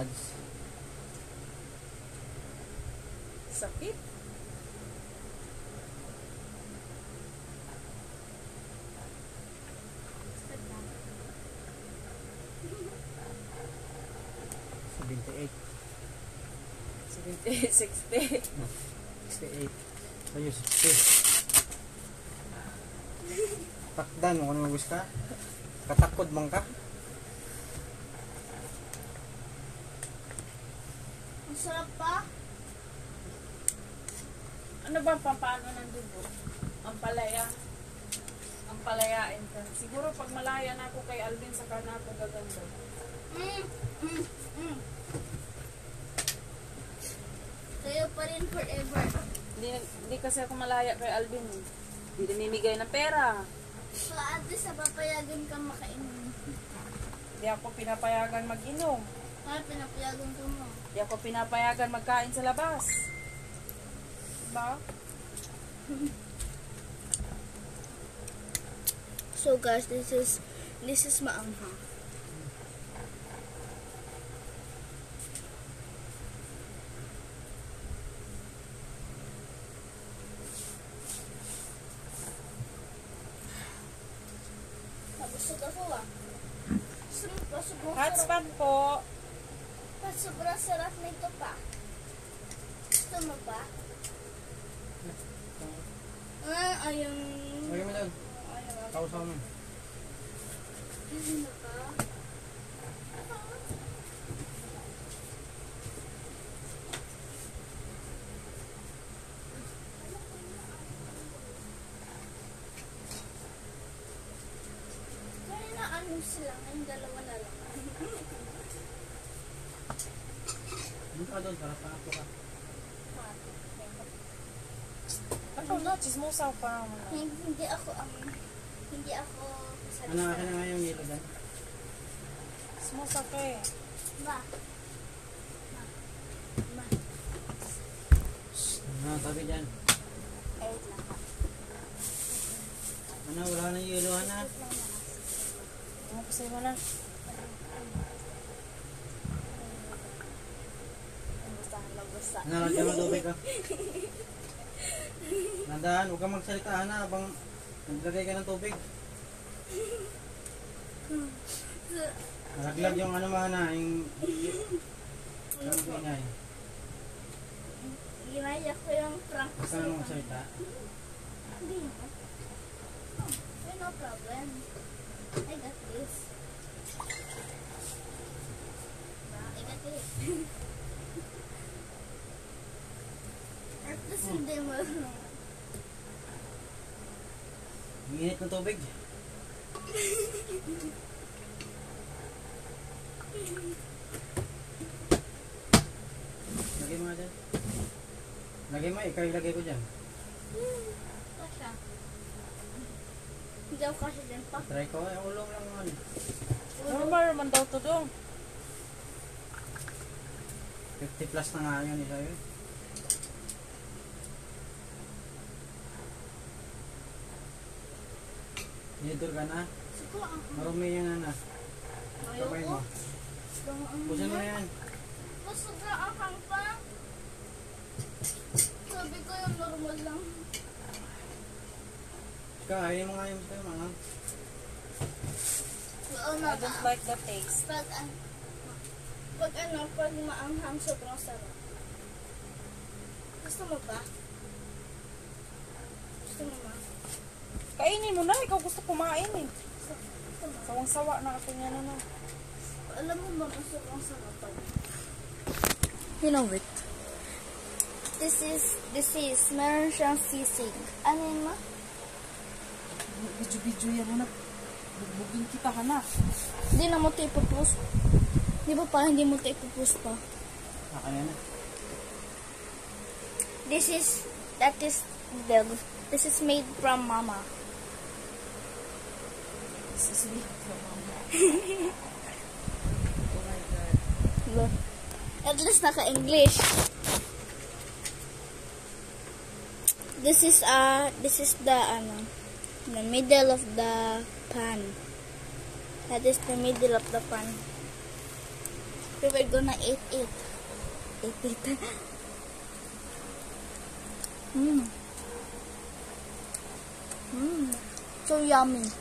Nads. Sakit. $78. 60. 68. Ayun, 60. Takdan mo kung gusto ka. Katakod bang ka? Ang sarap pa. Ano ba paano ng dugo? Ang palaya. Ang palayain ka. Siguro pag malaya na ako kay Alvin, saka na ako gaganda. Kayo pa rin forever. Hindi kasi ako malaya kay Alvin. Hindi namimigay ng pera. So at least papayagan ka makainom. Hindi ako pinapayagan mag-inom. Kaya pinapayagan ka mo. Hindi ako pinapayagan magkain sa labas. Diba? So guys, this is maanghang. Nabusog ako ah. Hotspot po. Sobrang sarap nito pa. Gusto mo pa? Ayun. Lagyan mo dyan. Kausaw mo. Ayun na ka. Kaya na ano sila, ngayong dalawa na lang. Doon ka doon, para pa ako ka. Ano na, chismosa pa. Hindi ako Ano akin na nga yung yelo dyan? Chismosa ka eh. Ba? Ano, tabi dyan. Wait lang ka. Ano, wala na yung yelo, Ana. Ano kasi mo na? Basta. Ano, lagyan mo tubig ka. Nandahan, huwag kang magsalita, Ana, habang naglagay ka ng tubig. Nalaglag yung ano mo, Ana, yung niya eh. Ginaya ko yung prank ko Huwag ka nang magsalita. Hindi naman. Oh, no problem. I got this. I got it. At least hindi mo. Ang init ng tubig. Lagay mo nga dyan. Lagay mo, ikaw ilagay ko dyan. Kasha. Hindi ako kasha dyan pa. Try ko, ay ulong lang naman. Normal naman daw to do. 50 plus na nga yun, isa yun. Nidor ka na. Siko ang Marumi yan, Ana. Sabay mo. Pusin mo na yan. Masubra ang pa. Sabi ko yung normal lang. Kain mo nga yung sa'yo, mga. Oo I don't like the taste. Pag maanghang, sobrang sarap. Gusto mo ba? Gusto mo ba? Kainin mo na, ikaw gusto kumain eh. Gusto mo? Sawang-sawa na ako niya na. Alam mo ba kung sobrang sarap pa? You know it. This is, meron siyang sisig. Ano yun ma? Video yan mo na. Bugbugin kita ka na. Hindi na mo ito ipopost. Di ba pa, hindi mo ito ipopost pa? Akin yan. This is made from mama. Sisili ka, mama. Oh my God. Look. At least naka-English. This is the middle of the pan. That is the middle of the pan. we're gonna eat it. Eat it. So yummy.